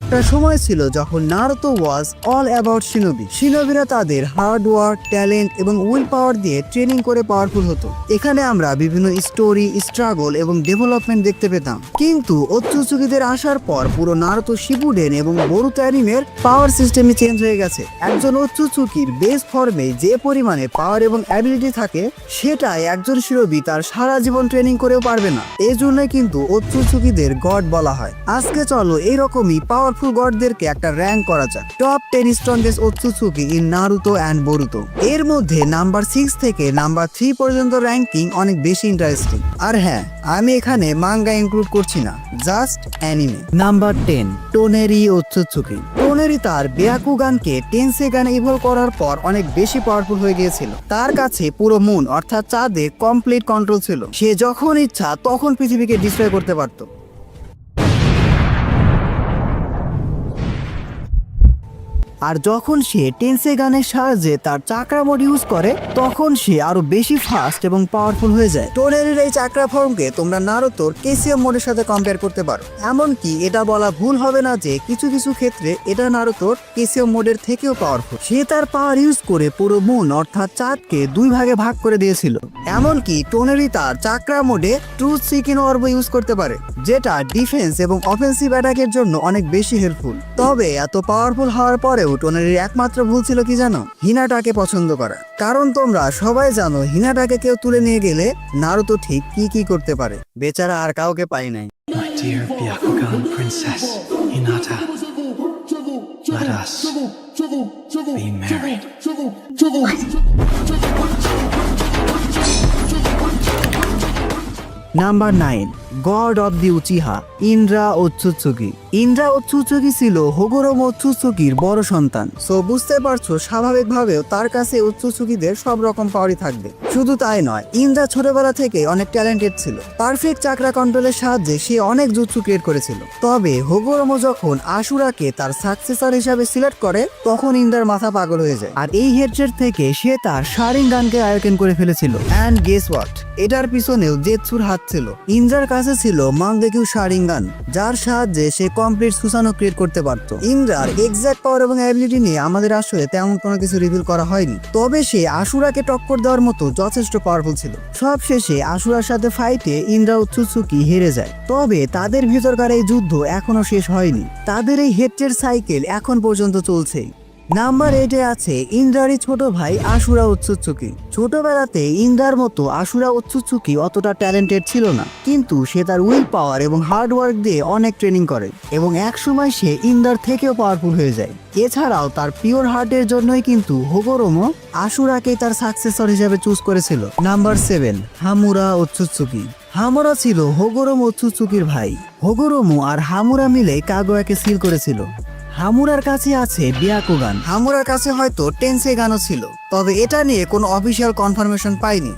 একটা সময় ছিল যখন Naruto was all about shinobi. শিনোবিরা তাদের হার্ড ওয়ার্ক, ট্যালেন্ট এবং উইল পাওয়ার দিয়ে ট্রেনিং করে পাওয়ারফুল হতো। এখানে আমরা বিভিন্ন স্টোরি, স্ট্রাগল এবং ডেভেলপমেন্ট দেখতে পেতাম। কিন্তু ওৎসুৎসুকিদের আসার পর পুরো নারুতো শিপুডেন এবং বোরুতো অ্যানিমের পাওয়ার সিস্টেমই চেঞ্জ হয়ে গেছে। একজন ওৎসুৎসুকির বেস ফর্মে যে পরিমাণে পাওয়ার এবং অ্যাবিলিটি থাকে, সেটাই একজন শিরোবি তার সারা জীবন ট্রেনিং করেও পারবে না। এই জন্যই কিন্তু ওৎসুৎসুকিদের গড বলা হয়। আজকে চলো এইরকমই পাওয়ারফুল গডদেরকে একটা র্যাঙ্ক করা যাক। Top 10 strongest Otsutsuki in Naruto and Boruto. এর মধ্যে নাম্বার 6 থেকে নাম্বার 3 পর্যন্ত র্যাঙ্কিং অনেক বেশি ইন্টারেস্টিং। আর হ্যাঁ, আমি এখানে মাঙ্গা ইনক্লুড করছি না, জাস্ট অ্যানিমে। নাম্বার 10, টোনেরি ওৎসুৎসুকি। টোনেরি তার ব্যাকুগানকে টেনসেগানে ইভলভ করার পর অনেক বেশি পাওয়ারফুল হয়ে গিয়েছিল। তার কাছে পুরো মুন অর্থাৎ চাঁদে কমপ্লিট কন্ট্রোল ছিল। সে যখন ইচ্ছা তখন পৃথিবীকে ডিস্ট্রয় করতে পারত। আর যখন সে টেনসেগানের সাহায্যে তার চাকরা মোড ইউজ করে, তখন সে আরো বেশি ফাস্ট এবং পাওয়ারফুল হয়ে যায়। টোনেরির এই চাকরা ফর্মকে তোমরা নারুতোর কেসিএম মোডের সাথে কম্পেয়ার করতে পারো। এমনকি এটা বলা ভুল হবে না যে কিছু কিছু ক্ষেত্রে এটা নারুতোর কেসিএম মোডের থেকেও পাওয়ারফুল। সে তার পাওয়ার ইউজ করে পুরো মুন অর্থাৎ চাঁদকে 2 ভাগে ভাগ করে দিয়েছিল। এমনকি টোনেরি তার চাকরা মোডে ট্রুথ সিকিং অর্ব ইউজ করতে পারে, যেটা ডিফেন্স এবং অফেন্সিভ অ্যাটাকের জন্য অনেক বেশি হেল্পফুল। তবে এত পাওয়ারফুল হওয়ার পরেও টোনেরির একমাত্র ভুল ছিল কি জানো? হিনাটাকে পছন্দ করা। কারণ তোমরা সবাই জানো হিনাটাকে কেউ তুলে নিয়ে গেলে নারুতো ঠিক কি কি করতে পারে। বেচারা আর কাউকে পাই নাই। My dear Byakugan Princess Hinata, let us be married. Number 9, god of the Uchiha Indra Otsutsuki. Indra Otsutsuki ছিল হোগোরোমো ওৎসুৎসুকির বড় সন্তান। সো বুঝতে পারছো, স্বাভাবিকভাবেও তার কাছে ওৎসুৎসুকিদের সব রকম পাওয়ারই থাকবে। শুধু তাই নয়, ইন্দ্রা ছোটবেলা থেকে অনেক ট্যালেন্টেড ছিল। পারফেক্ট চাকরা কন্ট্রোলের সাহায্যে সে অনেক জুৎসু ক্রিয়েট করেছিল। তবে হোগোরোমো যখন আশুরাকে তার সাকসেসর হিসাবে সিলেক্ট করে, তখন ইন্দ্রার মাথা পাগল হয়ে যায়। আর এই হেডসেট থেকে সে তার শারিঙ্গানকে আয়োকেন করে ফেলেছিল। অ্যান্ড গেস হোয়াট, এটার পিছনেও জেৎসুর হাত ছিল। ইন্দ্রার কাছে ছিল মাঙ্গেকিউ শারিঙ্গান, যার সাহায্যে সে কমপ্লিট সুসানো ক্রিয়েট করতে পারত। ইন্দ্রার এক্সাক্ট পাওয়ার এবং অ্যাবিলিটি নিয়ে আমাদের আসলে তেমন কোনো কিছু রিভিল করা হয়নি। তবে সে আশুরাকে টক্কর দেওয়ার মতো যথেষ্ট পাওয়ারফুল ছিল। সব শেষে আশুরার সাথে ফাইটে ইন্দ্রা ওৎসুৎসুকি হেরে যায়। তবে তাদের ভিতরকার এই যুদ্ধ এখনো শেষ হয়নি। তাদের এই হেডসেট সাইকেল এখন পর্যন্ত চলছেই। নাম্বার 8-এ আছে ইন্দ্রারই ছোট ভাই আশুরা ওৎসুৎসুকি। ছোটবেলাতে ইন্দ্রার মতো আশুরা ওৎসুৎসুকি অতটা ট্যালেন্টেড ছিল না, কিন্তু সে তার উইল পাওয়ার এবং হার্ড ওয়ার্ক দিয়ে অনেক ট্রেনিং করে এবং একসময় সে ইন্দ্রার থেকেও পাওয়ারফুল হয়ে যায়। এছাড়াও তার পিওর হার্টের জন্যই কিন্তু হোগোরোমো আশুরাকে তার সাকসেসর হিসেবে চুজ করেছিল। নাম্বার 7, হামুরা ওৎসুৎসুকি। হামুরা ছিল হোগোরোমো ওৎসুৎসুকির ভাই। হোগোরোমো আর হামুরা মিলে কাগোয়াকে সিল করেছিল। হামুরার কাছে আছে ব্যাকুগান। হামুরার কাছে হয়তো টেনসেগানও ছিল, তবে এটা নিয়ে কোনো অফিসিয়াল কনফার্মেশন পাইনি।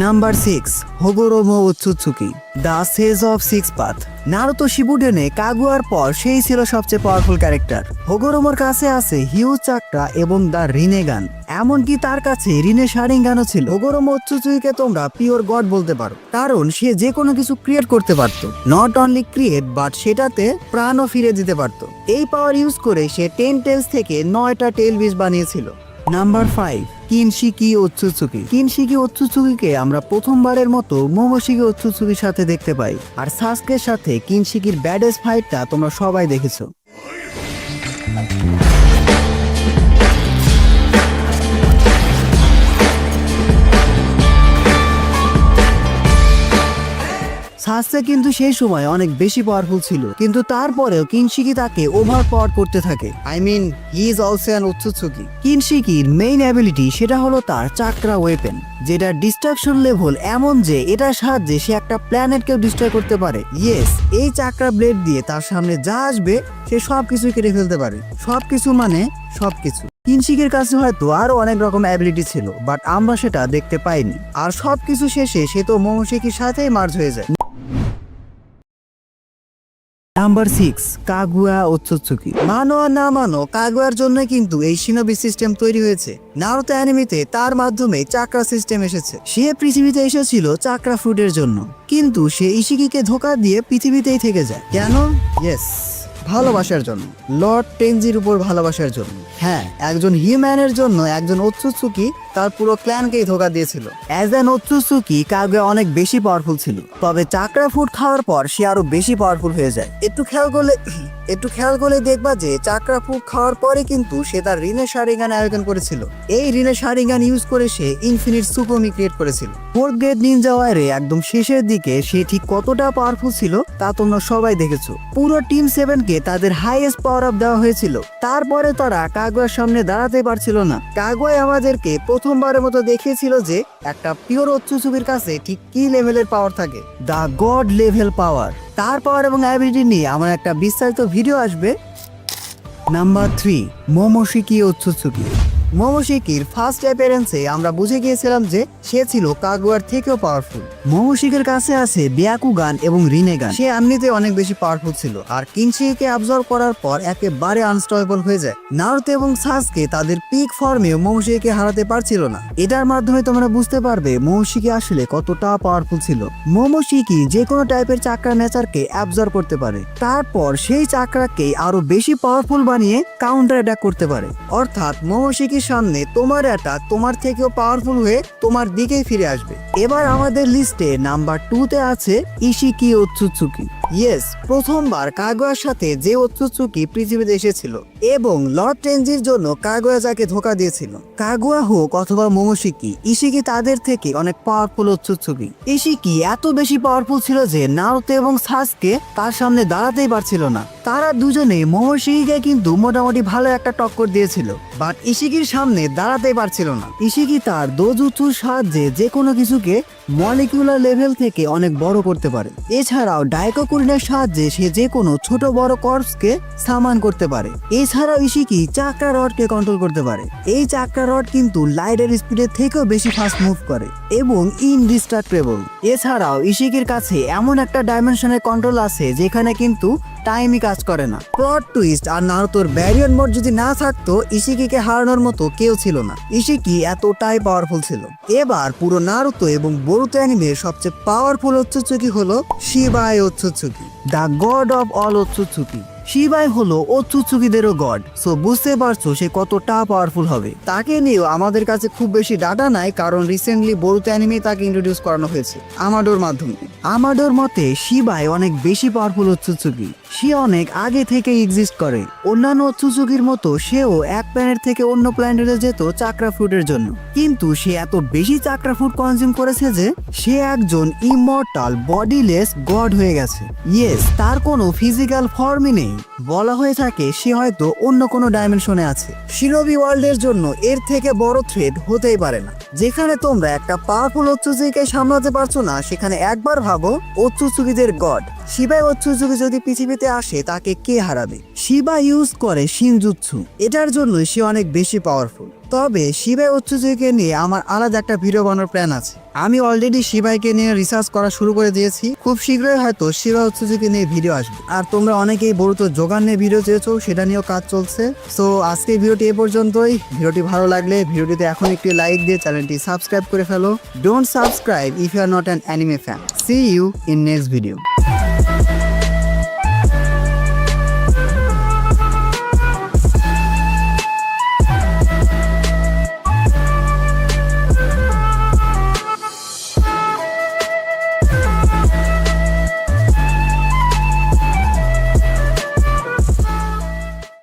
Number 6, Hagoromo Otsutsuki, the sage of six path. Naruto শিপুডেনে কাগুয়ার পর সেই ছিল সবচেয়ে পাওয়ারফুল ক্যারেক্টার। হোগোরোমোর কাছে আছে হিউজ চাকরা এবং দ্য রিনেগান। এমনকি তার কাছে রিনে শারিঙ্গানও ছিল। হোগোরোমো ওৎসুৎসুকিকে তোমরা পিওর গড বলতে পারো, কারণ সে যে কোনো কিছু ক্রিয়েট করতে পারত। নট অনলি ক্রিয়েট, বাট সেটাতে প্রাণও ফিরে দিতে পারত। এই পাওয়ার ইউজ করে সে 10 টেলস থেকে 9টা টেল বিচ বানিয়েছিল। নাম্বার 5, কিনশিকি ওৎসুৎসুকি। কিনশিকি ওৎসুৎসুকিকে আমরা প্রথমবারের মতো মোমোশিকি ওৎসুৎসুকির সাথে দেখতে পাই। আর সাসকের সাথে কিনশিকির ব্যাডেস্ট ফাইটটা তোমরা সবাই দেখেছো। সাসকে কিন্তু সেই সময় অনেক বেশি পাওয়ারফুল ছিল, কিন্তু তারপরেও কিনশিকি তাকে ওভার পাওয়ার করতে থাকে। He is also an Otsutsuki. কিনশিকির মেইন অ্যাবিলিটি সেটা হলো তার চাকরা ওয়েপেন, যেটা ডিস্ট্রাকশন লেভেল এমন যে এটার সাহায্যে সে একটা প্ল্যানেটকেও ডিস্ট্রয় করতে পারে। ইয়েস, এই চাকরা ব্লেড দিয়ে তার সামনে যা আসবে সে সবকিছু কেটে ফেলতে পারে। সবকিছু মানে সবকিছু। কিনশিকির কাছে হয়তো আরো অনেক রকম অ্যাবিলিটি ছিল, বাট আমরা সেটা দেখতে পাইনি। আর সবকিছু শেষে সে তো মোমোশিকির সাথেই মার্জ হয়ে যায়। নাম্বার 6, কাগুয়া ওৎসুৎসুকি। মানো আর না মানো, কাগুয়ার জন্য কিন্তু এই শিনোবি সিস্টেম তৈরি হয়েছে। নারুতো অ্যানিমেতে তার মাধ্যমে চাকরা সিস্টেম এসেছে। সে পৃথিবীতে এসেছিল চাকরা ফ্রুটের জন্য, কিন্তু সে ইশিকিকে ধোঁকা দিয়ে পৃথিবীতেই থেকে যায়। কেন? ইয়েস, ভালোবাসার জন্য, লর্ড টেনজির উপর ভালোবাসার জন্য। হ্যাঁ, একজন হিউম্যানের জন্য একজন ওৎসুৎসুকি তার পুরো ক্ল্যানকেই ধোকা দিয়েছিল। অ্যাজ অ্যান ওৎসুৎসুকি কাগুয়া অনেক বেশি পাওয়ারফুল ছিল, তবে চাকরা ফুড খাওয়ার পর সে আরো বেশি পাওয়ারফুল হয়ে যায়। একটু খেয়াল করলে দেখবা যে চাকরা ফুড খাওয়ার পরে কিন্তু সে তার রিনে শারিগান আয়োজন করেছিল। এই রিনে শারিগান ইউজ করে সে ইনফিনিট সুকোমি ক্রিয়েট করেছিল। ফোর্থ গ্রেড নিনজা ওয়ারে একদম শেষের দিকে সে ঠিক কতটা পাওয়ারফুল ছিল তা তোমরা সবাই দেখেছো। পুরো টিম 7কে তাদের হাইয়েস্ট পাওয়ার আপ দেওয়া হয়েছিল, তারপরে তারা কাগুয়ার সামনে দাঁড়াতে পারছিল না। কাগুয়াই আমাদেরকে প্রথমবারের মতো দেখিয়েছিল যে একটা পিওর ওৎসুৎসুকির কাছে ঠিক কি লেভেলের পাওয়ার থাকে, দা গড লেভেল পাওয়ার। তার পাওয়ার এবং অ্যাবিলিটি নিয়ে আমার একটা বিস্তারিত ভিডিও আসবে। নাম্বার 3, মোমোশিকি ওৎসুৎসুকি। মোমোশিকির ফার্স্ট অ্যাপিয়ারেন্সে আমরা বুঝে গিয়েছিলাম যে সে ছিল কাগুয়ার থেকেও পাওয়ারফুল। মোমোশিকির কাছে আছে ব্যাকুগান এবং রিনেগান। সে এমনিতে অনেক বেশি পাওয়ারফুল ছিল, আর কিনশিকে অ্যাবজর্ব করার পর একেবারে আনস্টপেবল হয়ে যায়। নারুতো এবং সাসকে তাদের পিক ফর্মেও মোমোশিকিকে হারাতে পারছিল না। এটার মাধ্যমে তোমরা বুঝতে পারবে মোমোশিকি আসলে কতটা পাওয়ারফুল ছিল। মোমোশিকি যে কোনো টাইপের চাকরা নেচারকে অ্যাবজর্ব করতে পারে, তারপর সেই চাকরাকে আরো বেশি পাওয়ারফুল বানিয়ে কাউন্টার অ্যাটাক করতে পারে। অর্থাৎ মোমোশিকি সামনে তোমার অ্যাটাক তোমার থেকেও পাওয়ারফুল হয়ে তোমার দিকেই ফিরে আসবে। এবার আমাদের লিস্টে নাম্বার 2তে আছে ইশিকি ওৎসুৎসুকি। ইয়েস, প্রথমবার কাগুয়ার সাথে যে ওৎসুৎসুকি পৃথিবীতে এসেছিল এবং লর্ড টেনজির জন্য কাগুয়া যাকে ধোকা দিয়েছিল, কাগুয়া হোক অথবা মোমোশিকি, ইশিকি তাদের থেকে অনেক পাওয়ারফুল ওৎসুৎসুকি। ইশিকি এত বেশি পাওয়ারফুল ছিল যে নারুতো এবং সাসকে তার সামনে দাঁড়াতেই পারছিল না। তারা দুজনে মোমোশিকিকে কিন্তু মোটামুটি ভালো একটা টক্কর দিয়েছিল, বাট ইশিকির সামনে দাঁড়াতেই পারছিল না। ইশিকি তার দোজুৎসুর সাহায্যে যে কোনো কিছুকে মলিকুলার লেভেল থেকে অনেক বড় করতে পারে। এছাড়াও ডাইকোকুরিনের সাহায্যে সে যে কোনো ছোট বড় কর্পসকে সামান করতে পারে। এছাড়াও ইশিকি চাকরা রডকে কন্ট্রোল করতে পারে। এই চাকরা রড কিন্তু লাইটের স্পিডের থেকেও বেশি ফাস্ট মুভ করে এবং ইনডিস্ট্রাক্টেবল। এছাড়াও ইশিকির কাছে এমন একটা ডাইমেনশনের কন্ট্রোল আছে যেখানে কিন্তু টাইমই কাজ করে না। প্লট টুইস্ট আর নারুতোর ব্যারিয়ার মোড যদি না থাকতো ইশিকিকে হারানোর মতো কেউ ছিল না। ইশিকি এতটাই পাওয়ারফুল ছিল। এবার পুরো নারুতো এবং বোরুতো অ্যানিমের সবচেয়ে পাওয়ারফুল ওৎসুৎসুকি হলো শিবাই ওৎসুৎসুকি, দ্য গড অফ অল ওৎসুৎসুকি। শিবাই হলো ওৎসুৎসুকিদেরও গড, সো বুঝতে পারছো সে কতটা পাওয়ারফুল হবে। তাকে নিয়েও আমাদের কাছে খুব বেশি ডাটা নাই, কারণ রিসেন্টলি বোরুতো অ্যানিমে তাকে ইন্ট্রোডিউস করানো হয়েছে আমাডোর মাধ্যমে। আমাডোর মতে শিবাই অনেক বেশি পাওয়ারফুল ওৎসুৎসুকি। সে অনেক আগে থেকে এক্সিস্ট করে। অন্যান্য ওৎসুৎসুকির মতো সেও এক প্ল্যানেট থেকে অন্য প্ল্যানেটে যেত চাকরা ফ্রুটের জন্য, কিন্তু সে এত বেশি চাকরা ফ্রুট কনজিউম করেছে যে সে একজন ইমর্টাল বডিলেস গড হয়ে গেছে। ইয়েস, তার কোনো ফিজিক্যাল ফর্মই নেই। বলা হয়ে থাকে সে হয়তো অন্য কোনো ডাইমেনশনে আছে। শিনোবি ওয়ার্ল্ডের জন্য এর থেকে বড় থ্রেট হতেই পারে না। যেখানে তোমরা একটা পাওয়ারফুল ওৎসুৎসুকিকে সামলাতে পারছো না, সেখানে একবার ভাবো ওৎসুৎসুকিদের গড শিবাই ওৎসুৎসুকি যদি পৃথিবীতে আসে তাকে কে হারাবে? শিবা ইউজ করে শিনজুৎসু, এটার জন্য সে অনেক বেশি পাওয়ারফুল। তবে শিবাই ওৎসুৎসুকিকে নিয়ে আমার আলাদা একটা ভিডিও বানানোর প্ল্যান আছে। আমি অলরেডি শিবাইকে নিয়ে রিসার্চ করা শুরু করে দিয়েছি। খুব শীঘ্রই হয়তো শিবাই ওৎসুৎসুকি নিয়ে ভিডিও আসবে। আর তোমরা অনেকেই বোরুতো জোগান নিয়ে ভিডিও চেয়েছো, সেটা নিয়েও কাজ চলছে। সো আজকের ভিডিওটি এ পর্যন্তই। ভিডিওটি ভালো লাগলে ভিডিওটিতে এখন একটি লাইক দিয়ে চ্যানেলটি সাবস্ক্রাইব করে ফেলো। Don't subscribe if you are not an anime fan. See you in next video.